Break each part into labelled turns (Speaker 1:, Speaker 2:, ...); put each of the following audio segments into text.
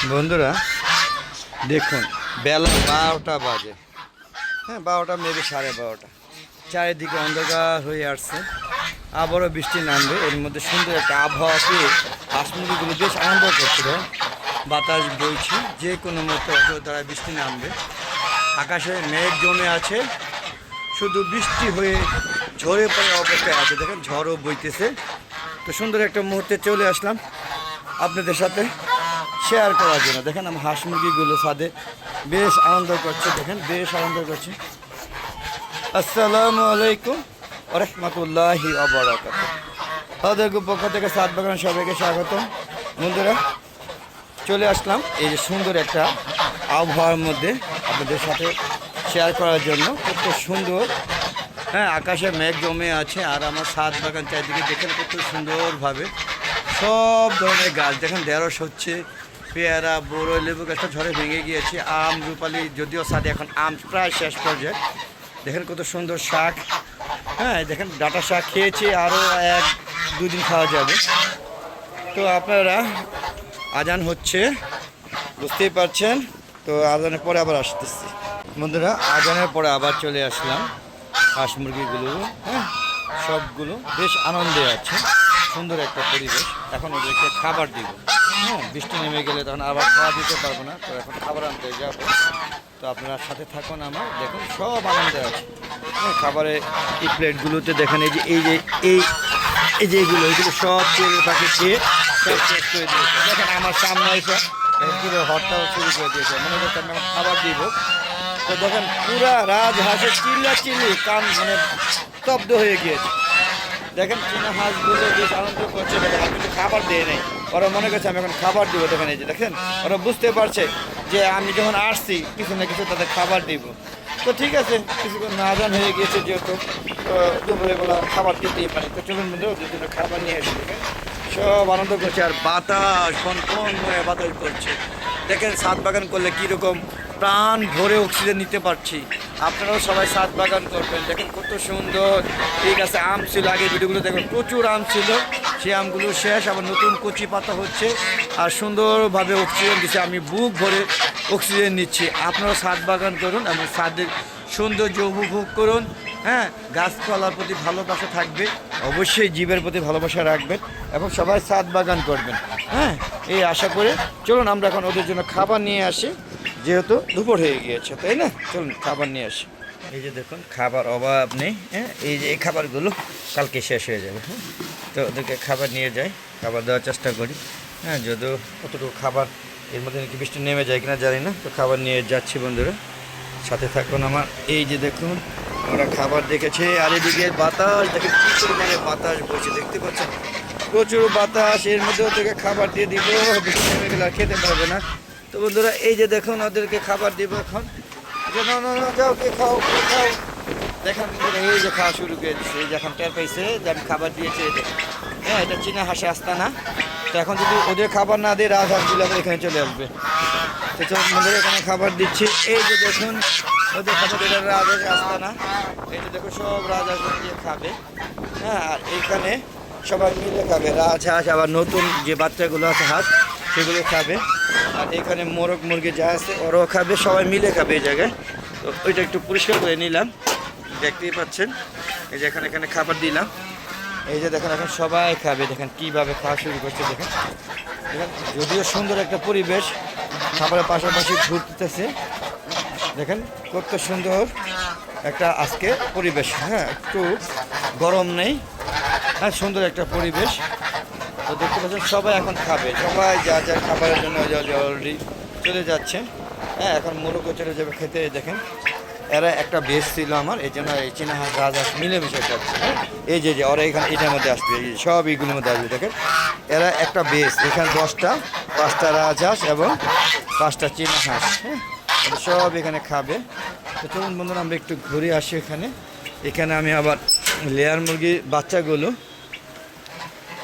Speaker 1: বন্ধুরা দেখুন, বেলা 12টা বাজে। হ্যাঁ, 12টা মেবি 12:30। চারিদিকে অন্ধকার হয়ে আসছে, আবারও বৃষ্টি নামবে। এর মধ্যে সুন্দর একটা আবহাওয়া পেয়ে হাঁস মুরগিগুলো বেশ আনন্দ করছিল। বাতাস বইছে, যে কোনো মতো তারা বৃষ্টি নামবে। আকাশে মেঘ জমে আছে, শুধু বৃষ্টি হয়ে ঝরে পড়ে অপেক্ষায় আছে। দেখেন ঝড়ও বইতেছে। তো সুন্দর একটা মুহূর্তে চলে আসলাম আপনাদের সাথে শেয়ার করার জন্য। দেখেন আমার হাঁস মুরগিগুলো ছাদে বেশ আনন্দ করছে। দেখেন বেশ আনন্দ করছে। আসসালামু আলাইকুম ওয়া রাহমাতুল্লাহি ওয়া বারাকাতুহু। আমাদের পক্ষ থেকে ছাদ বাগান সবাইকে স্বাগত। বন্ধুরা চলে আসলাম এই যে সুন্দর একটা আবহাওয়ার মধ্যে আপনাদের সাথে শেয়ার করার জন্য। কত সুন্দর, হ্যাঁ, আকাশে মেঘ জমে আছে। আর আমার ছাদ বাগান চারিদিকে দেখেন কত সুন্দরভাবে সব ধরনের গাছ দেখেন ঢেঁড়স হচ্ছে, পেয়ারা, বড়, লেবু গাছটা ঝড়ে ভেঙে গিয়েছে। আম, রূপালি, যদিও ছাদে এখন আম প্রায় শেষ পর্যায়ে। দেখেন কত সুন্দর শাক, হ্যাঁ, দেখেন ডাঁটা শাক খেয়েছি, আরও 1-2 দিন খাওয়া যাবে। তো আপনারা আজান হচ্ছে, বুঝতেই পারছেন। তো আজানের পরে আবার আসতেছি। বন্ধুরা আজানের পরে আবার চলে আসলাম। হাঁস মুরগিগুলো, হ্যাঁ, সবগুলো বেশ আনন্দে আছে। সুন্দর একটা পরিবেশ। এখন ওদেরকে খাবার দিব। হ্যাঁ, বৃষ্টি নেমে গেলে তখন আবার খাওয়া দিতে পারবো না। তো এখন খাবার আনতে যাব। তো আপনারা সাথে থাকুন আমার। দেখুন সব আনন্দে আছে। হ্যাঁ, খাবারের এই প্লেটগুলোতে দেখেন এই যে এগুলো সব চেয়ে পাখি খেয়ে সব শেষ করে দিয়েছে। দেখেন আমার সামনে এসে পুরো হরটাও শুরু করে দিয়েছে। মনে করছে আমি এখন খাবার দিব। তো দেখেন পুরা রাজহাঁসের চিল্লি কান মানে স্তব্ধ হয়ে গিয়েছে। দেখেন চীনা হাঁসগুলো বেশ আনন্দ করছে। দেখেন আমি কিছু খাবার দিয়ে নেই, ওরা মনে করছে আমি এখন খাবার দিব। দেখেন এই যে দেখেন ওরা বুঝতে পারছে যে আমি যখন আসছি কিছু না কিছু তাদের খাবার দিব। তো ঠিক আছে, কিছুক্ষণ আজান হয়ে গিয়েছে যেহেতু, তো দুপুরেবেলা খাবার দিতেই পারি। তো চলুন বন্ধু ওদের জন্য খাবার নিয়ে এসে দেখেন সব আনন্দ করছে। আর বাতাস কনকন হয়ে বাতাস করছে। দেখেন ছাদ বাগান করলে কীরকম প্রাণ ভরে অক্সিজেন নিতে পারছি। আপনারাও সবাই ছাদ বাগান করবেন। দেখেন কত সুন্দর। ঠিক আছে, আম ছিল আগে ভিডিওগুলো দেখবেন, প্রচুর আম ছিল, সেই আমগুলো শেষ, আবার নতুন কচি পাতা হচ্ছে। আর সুন্দরভাবে অক্সিজেন দিচ্ছে, আমি বুক ভরে অক্সিজেন নিচ্ছি। আপনারাও ছাদ বাগান করুন এবং ছাদের সৌন্দর্য উপভোগ করুন। হ্যাঁ, গাছপালার প্রতি ভালোবাসা থাকবে, অবশ্যই জীবের প্রতি ভালোবাসা রাখবেন এবং সবাই ছাদ বাগান করবেন। হ্যাঁ, এই আশা করে চলুন আমরা এখন ওদের জন্য খাবার নিয়ে আসি, যেহেতু দুপুর হয়ে গিয়েছে, তাই না? চলুন খাবার নিয়ে আসি। এই যে দেখুন খাবার অভাব নেই। হ্যাঁ, এই যে এই খাবারগুলো কালকে শেষ হয়ে যাবে। হ্যাঁ, তো ওদেরকে খাবার নিয়ে যাই, খাবার দেওয়ার চেষ্টা করি। হ্যাঁ, যদিও কতটুকু খাবার এর মধ্যে নাকি বৃষ্টি নেমে যায় কিনা জানি না। তো খাবার নিয়ে যাচ্ছি বন্ধুরা, সাথে থাকুন আমার। এই যে দেখুন ওরা খাবার দেখেছে। আর এদিকে বাতাস দেখেন কী পরিমাণে বাতাস বইছে, দেখতে পাচ্ছেন প্রচুর বাতাস। এর মধ্যে ওদেরকে খাবার দিয়ে দিব, বৃষ্টি নেমে গেলে আর খেতে পারবে না। তো বন্ধুরা এই যে দেখুন ওদেরকে খাবার দিব এখন। না যাও, কে খাও। দেখেন এই যে খাওয়া শুরু করে দিচ্ছে। এই যে এখন টের পাইছে যে আমি খাবার দিয়েছি। হ্যাঁ, এটা চীনা হাঁসে আস্তানা। তো এখন যদি ওদের খাবার না দিয়ে রাজহাঁসগুলো এখানে চলে আসবে। তো চল বন্ধুরা এখানে খাবার দিচ্ছি। এই যে দেখুন ওদের খাবার এটা রাজহাঁস আস্তানা। এই যে দেখুন সব রাজহাঁস দিয়ে খাবে। হ্যাঁ, আর এইখানে সবাই মিলে খাবে। রাজহাঁস আবার নতুন যে বাচ্চাগুলো আছে হাঁস সেগুলো খাবে। আর এখানে মোরগ মুরগি যা আছে ওরাও খাবে, সবাই মিলে খাবে এই জায়গায়। তো ওইটা একটু পরিষ্কার করে নিলাম, দেখতেই পাচ্ছেন। এই যে এখানে খাবার দিলাম। এই যে দেখেন এখন সবাই খাবে। দেখেন কীভাবে খাওয়া শুরু করছে। দেখেন যদিও সুন্দর একটা পরিবেশ, খাবারের পাশাপাশি ঘুরতেছে। দেখেন কত সুন্দর একটা আজকে পরিবেশ। হ্যাঁ, একটু গরম নেই। হ্যাঁ, সুন্দর একটা পরিবেশ। তো দেখতে পাচ্ছেন সবাই এখন খাবে, সবাই যার খাবারের জন্য অলরেডি চলে যাচ্ছে। হ্যাঁ, এখন মোরগও চলে যাবে খেতে। দেখেন এরা একটা বেশ ছিল আমার, এই জন্য এই চীনা হাঁস রাজহাঁস মিলেমিশে খাচ্ছে। এই যে ওরা এখানে এটার মধ্যে আসবে, এই সব এইগুলোর মধ্যে আসবে। দেখেন এরা একটা বেশ, এখানে 10টা, 5টা রাজহাঁস এবং 5টা চীনা হাঁস। হ্যাঁ, সব এখানে খাবে। তো চলুন বন্ধুরা আমরা একটু ঘুরে আসি। এখানে আমি আবার লেয়ার মুরগির বাচ্চাগুলো,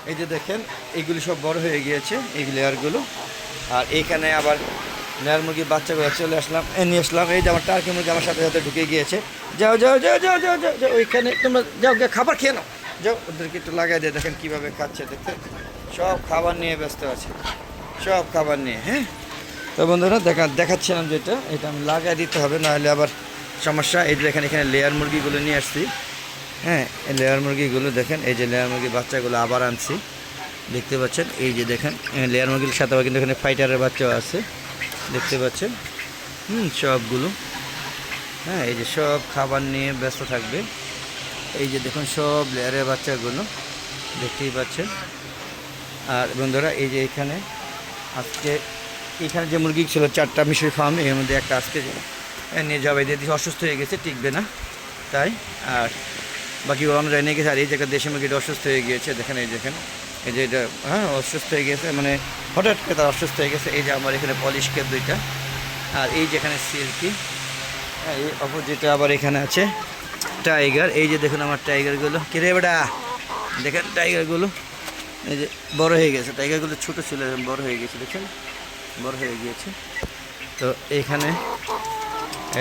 Speaker 1: এই যে দেখেন এইগুলি সব বড় হয়ে গিয়েছে এই লেয়ারগুলো। আর এইখানে আবার লেয়ার মুরগির বাচ্চাগুলো চলে আসলাম, নিয়ে আসলাম। এই যে আমার টার্কি মুরগি আমার সাথে সাথে ঢুকে গিয়েছে। যাও ওইখানে তোমরা যাও, গিয়ে খাবার খেয়ে নাও, যাও। ওদেরকে একটু লাগাই দিয়ে দেখেন কীভাবে খাচ্ছে। দেখতে সব খাবার নিয়ে ব্যস্ত আছে, সব খাবার নিয়ে। হ্যাঁ, তো বন্ধুরা দেখাচ্ছিলাম যেটা, এটা আমি লাগাই দিতে হবে, নাহলে আবার সমস্যা। এই যে দেখেন এখানে লেয়ার মুরগিগুলো নিয়ে আসছি। হ্যাঁ, এই লেয়ার মুরগিগুলো দেখেন, এই যে লেয়ার মুরগির বাচ্চাগুলো আবার আনছি, দেখতে পাচ্ছেন। এই যে দেখেন লেয়ার মুরগির সাথে আবার কিন্তু এখানে ফাইটারের বাচ্চাও আছে, দেখতে পাচ্ছেন। সবগুলো, হ্যাঁ, এই যে সব খাবার নিয়ে ব্যস্ত থাকবে। এই যে দেখুন সব লেয়ারের বাচ্চাগুলো দেখতেই পাচ্ছেন। আর বন্ধুরা এই যে এখানে আজকে এখানে যে মুরগি ছিল 4টা মিশরি ফার্ম, এর মধ্যে একটা আজকে নিয়ে যাবে, দিয়ে অসুস্থ হয়ে গেছে, টিকবে না তাই। আর বাকি অন্য জায়গায় নিয়ে গেছে। আর এই জায়গায় দেশি মুরগিটা অসুস্থ হয়ে গিয়েছে, দেখেন এই দেখেন, এই যে এটা, হ্যাঁ, অসুস্থ হয়ে গেছে, মানে হঠাৎ করে তার অসুস্থ হয়ে গেছে। এই যে আমার এখানে পলিশ কেপ 2টা, আর এই যেখানে সিল্কি, হ্যাঁ, এই অপোজিটে আবার এখানে আছে টাইগার। এই যে দেখুন আমার টাইগারগুলো, কিরে বেটা, দেখেন টাইগারগুলো এই যে বড় হয়ে গেছে। টাইগারগুলো ছোটো ছিল, বড় হয়ে গেছে, দেখেন বড় হয়ে গিয়েছে। তো এইখানে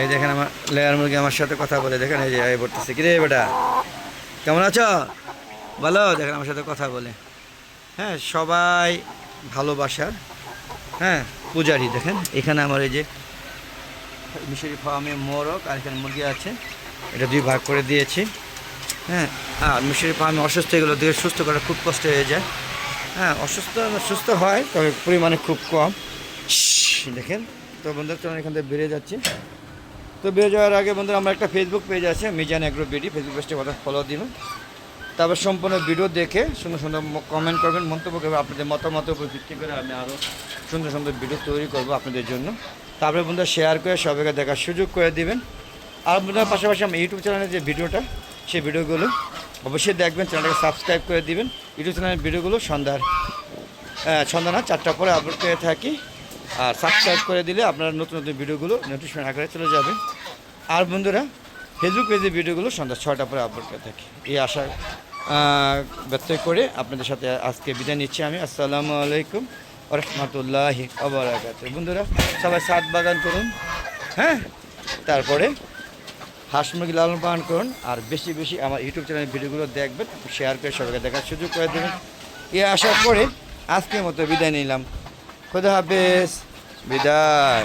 Speaker 1: এই দেখেন আমার লেয়ার মুরগি আমার সাথে কথা বলে, দেখেন এই যে বলতেছে, কিরে বেটা কেমন আছো, ভালো, দেখেন আমার সাথে কথা বলে। হ্যাঁ, সবাই ভালোবাসার, হ্যাঁ, পূজারি। দেখেন এখানে আমার এই যে মিশরি ফার্মে মোরগ আর এখানে মুরগি আছে, এটা 2 ভাগ করে দিয়েছি। হ্যাঁ, আর মিশরি ফার্মে অসুস্থ এগুলো দিয়ে সুস্থ করা খুব কষ্ট হয়ে যায়। হ্যাঁ, সুস্থ হয়, তবে পরিমাণে খুব কম। দেখেন, তো বন্ধুরা চলুন এখান থেকে বেরিয়ে যাচ্ছি। তো বেরিয়ে যাওয়ার আগে বন্ধুরা আমার একটা ফেসবুক পেজ আছে, মিজান এগ্রো বিডি, ফেসবুক পেজটা কথা ফলো দিবেন। তারপর সম্পূর্ণ ভিডিও দেখে সুন্দর সুন্দর কমেন্ট করবেন, মন্তব্য করবেন। আপনাদের মতামতের উপর ভিত্তি করে আমি আরও সুন্দর সুন্দর ভিডিও তৈরি করব আপনাদের জন্য। তারপরে বন্ধুরা শেয়ার করে সবাইকে দেখার সুযোগ করে দিবেন। আর বন্ধুরা পাশাপাশি আমার ইউটিউব চ্যানেলের যে ভিডিওটা, সেই ভিডিওগুলো অবশ্যই দেখবেন, চ্যানেলটাকে সাবস্ক্রাইব করে দিবেন। ইউটিউব চ্যানেলের ভিডিওগুলো সন্ধ্যা না 4টার পরে আপলোড করে থাকি। আর সাবস্ক্রাইব করে দিলে আপনারা নতুন নতুন ভিডিওগুলো নোটিফিকেশন আকারে চলে যাবে। আর বন্ধুরা ফেসবুক পেজের ভিডিওগুলো সন্ধ্যা 6টার পরে আপলোড করে থাকি। এই আশা ব্যক্ত করে আপনাদের সাথে আজকে বিদায় নিচ্ছি আমি। আসসালামু আলাইকুম ওয়া রাহমাতুল্লাহি ওয়া বারাকাতুহু। বন্ধুরা সবাই ছাদ বাগান করুন, হ্যাঁ, তারপরে হাঁস মুরগি লালন পালন করুন। আর বেশি বেশি আমার ইউটিউব চ্যানেলের ভিডিওগুলো দেখবেন, শেয়ার করে সবাইকে দেখার সুযোগ করে দেবেন। এই আশা করে আজকের মতো বিদায় নিলাম। খোদা হাফেজ, বিদায়।